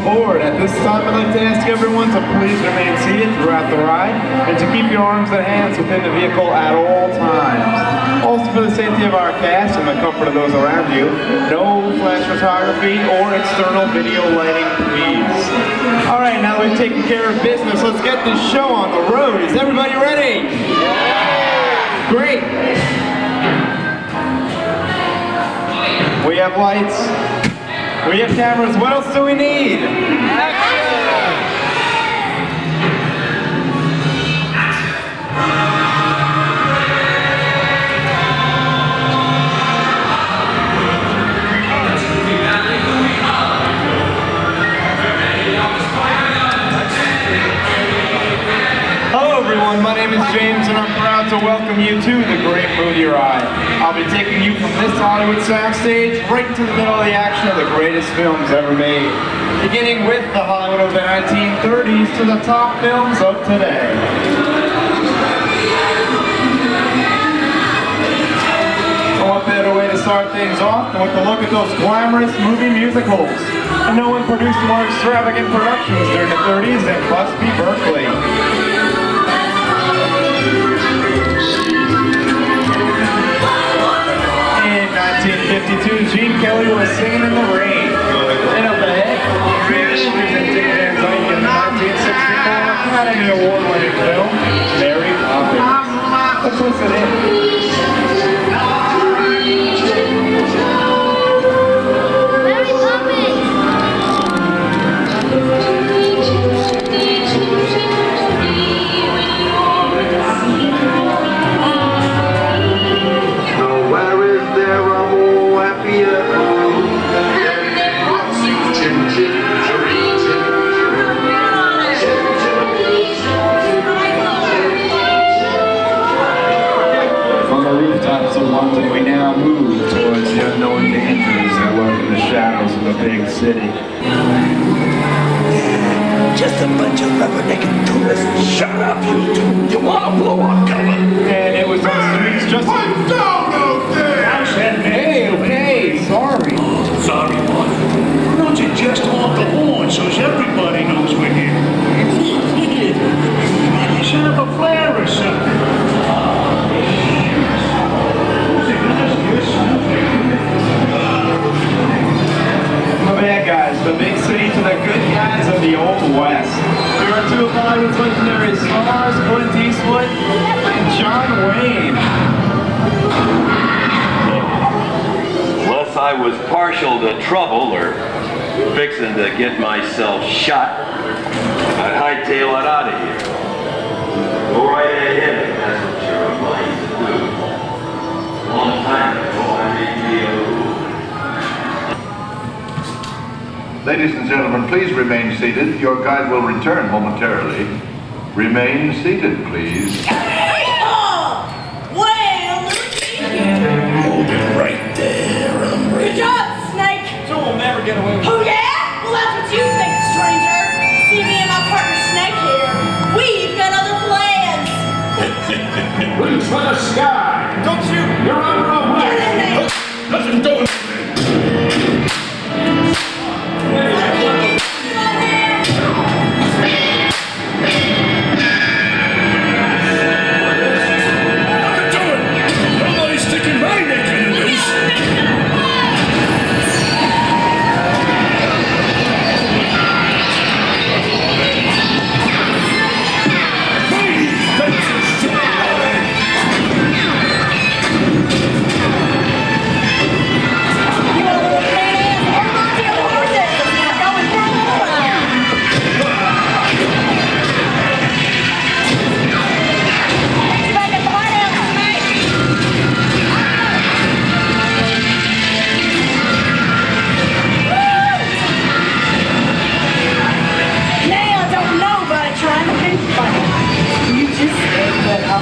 aboard. At this time, I'd like to ask everyone to please remain seated throughout the ride and to keep your arms and hands within the vehicle at all times. Also, for the safety of our cast and the comfort of those around you, no flash photography or external video lighting, please. All right, now that we've taken care of business, let's get this show on the road. Is everybody ready? Yeah! Great. We have lights. We have cameras. What else do we need? Hello everyone, my name is James and I'm proud to welcome you to the Great Movie Ride. I'll be taking you from this Hollywood soundstage right to the middle of the action of the greatest films ever made. Beginning with the Hollywood of the 1930s to the top films of today. So what better way to start things off than with a look at those glamorous movie musicals. And no one produced more extravagant productions during the 30s than Busby Berkeley. In 1952, Gene Kelly was Singing in the Rain. And up ahead, presenting Van Dyke in the 1964 Academy Award-winning film, Mary Poppins. Let's listen in. We now move towards the unknown dangers that lurk in the shadows of a big city. Just a bunch of rubber-necking tourists. Shut up, you two. You want to blow our cover? And it was on the streets just... Put down out there! Hey, okay, sorry. Sorry, what? Why don't you just honk the horn so everybody knows we're here? Set up a flare or something. The bad guys, the big city to the good guys of the Old West. Here are two of Hollywood's legendary stars, Clint Eastwood and John Wayne. Unless I was partial to trouble or fixing to get myself shot, I'd hightail it out of here. Go right ahead if that's what you're inclined to do. Long time ago, I made me a rule. Ladies and gentlemen, please remain seated. Your guide will return momentarily. Remain seated, please. Hold it right there. I'm ready. Good job, Snake! So we'll never get away with it. Oh yeah? Well, that's what you think, stranger. See, me and my partner Snake here, we've got other plans. Reach for the sky! Don't shoot! You're on the wrong way! Get in there! Doesn't do it!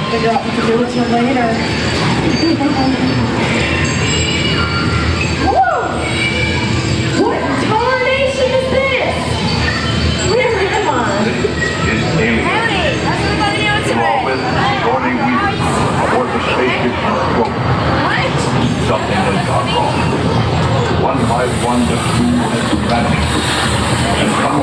Figure out what to do with you later. Whoa! What tarnation is this? Where am I? Is alien. Howdy! How's everybody doing You today? are with Gordon Weaver aboard the spaceship Stroke. What? Something has gone wrong. One by one, the crew has vanished. And come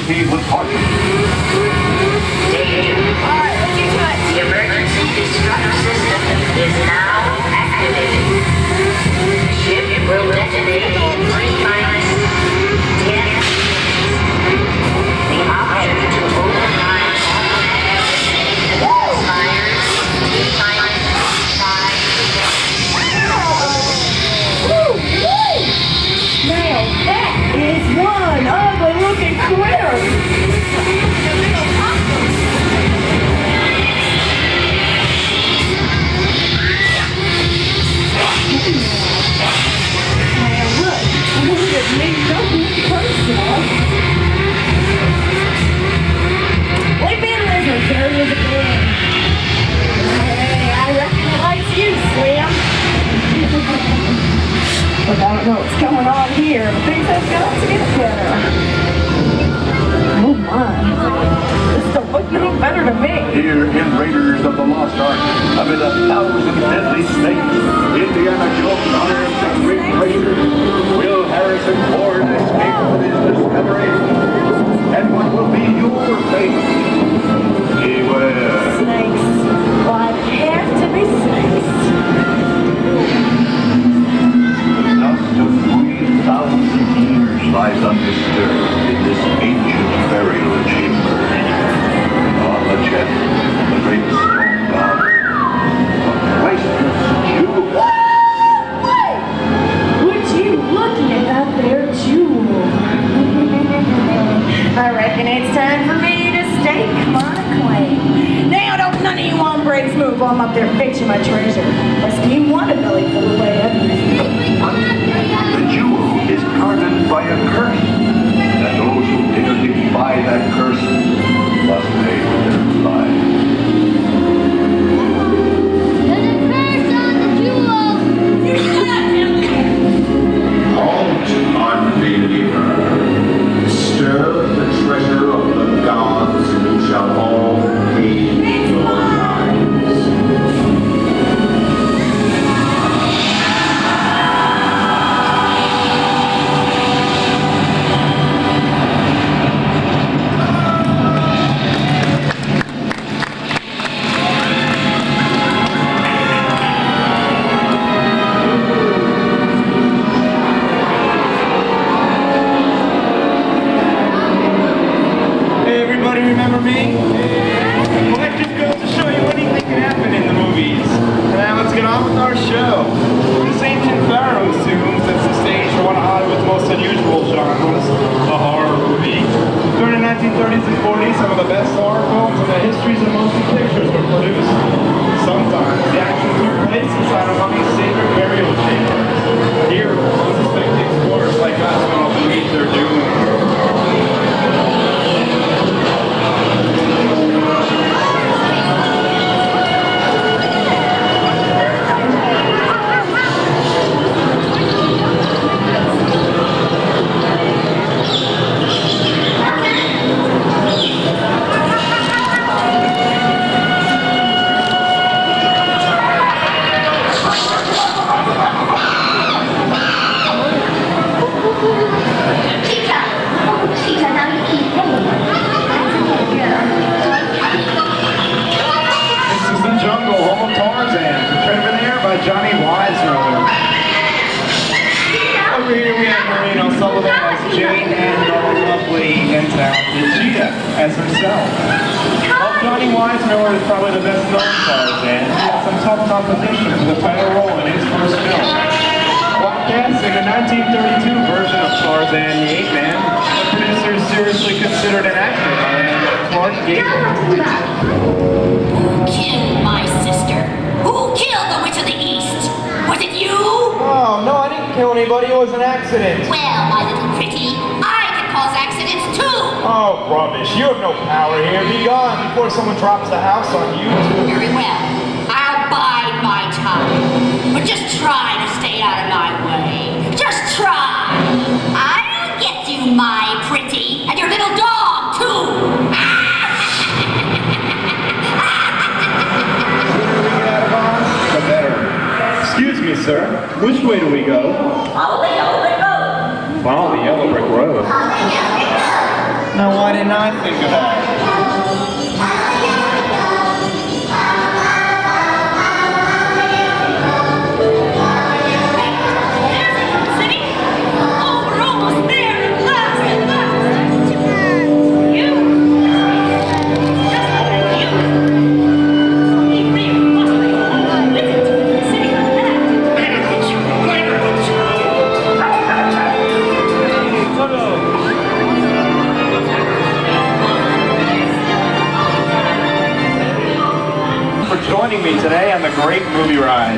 proceed with caution. Alright, what'd you touch? The emergency destruct system is now activated. The ship will detonate in 3 minus 10 seconds. The option to override all expires in minus 5 Woo! Woo! Now that is one ugly looking critter! Now look, I wonder if maybe something personal. We've been lizards, dirty as a pig. Hey, I reckon it likes you, Slim. But I don't know what's going on here. Things have got to get better. Oh my. This don't look no better to me. Here in Raiders of the Lost Ark, amid 1,000 deadly snakes, Indiana Jones unearths the great treasure. Will Harrison Ford escape with his discovery? And what will be your fate? Beware. Snakes. Why, it'd have to be snakes. Dust of 3,000 years lies undisturbed in this ancient burial chamber. On the chest, the great stone god of priceless jewels. Wait! Would you looking at that there jewel? I reckon it's time for me to stake my claim. Now don't none of you hombres move while I'm up there fetching my treasure. Lest you want a belly full of lead. But the jewel is guarded by a curse, and those who dare defy that curse must pay with their lives. There's a curse on the jewel! You shut up, Billy! Halt, unbeliever. Disturb the treasure of the gods, and you shall all pay your lives. Hey, everybody, remember me? Well, that just goes to show you anything can happen in the movies. Now, let's get on with our show. This ancient pharaoh's tomb sets the stage for one of Hollywood's most unusual genres, a horror movie. During the 1930s and 40s, some of the best horror films in the histories of motion pictures were produced. Sometimes the action took place inside a mummy's sacred burial chamber. Here, unsuspecting explorers like us went off to meet their doom. As herself. Well, Johnny Weissmuller is probably the best known Tarzan. He had some tough competition for the title role in his first film. While casting the 1932 version of Tarzan the Ape Man, the producers seriously considered an actor by the name of Clark Gable. Who killed my sister? Who killed the Witch of the East? Was it you? Oh, no, I didn't kill anybody. It was an accident. Well, my little pretty, I can cause accidents too. Oh, rubbish. You have no power here. Be gone before someone drops the house on you, too. Very well. I'll bide my time. But just try to stay out of my way. Just try. I'll get you, my pretty, and your little dog, too. The better. Excuse me, sir. Which way do we go? Follow the yellow brick road. Follow the yellow brick road. Now, why didn't I think of that? Joining me today on the Great Movie Ride.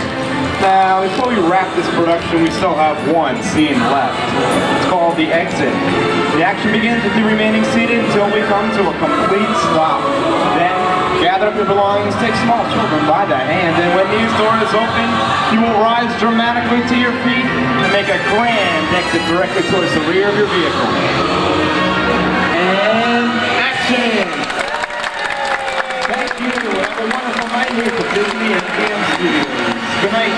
Now, before we wrap this production, we still have one scene left. It's called The Exit. The action begins with you remaining seated until we come to a complete stop. Then, gather up your belongings, take small children by the hand, and when these doors open, you will rise dramatically to your feet and make a grand exit directly towards the rear of your vehicle. And action! Thank you. Have a wonderful night here at the Disney-MGM Studios. Good night.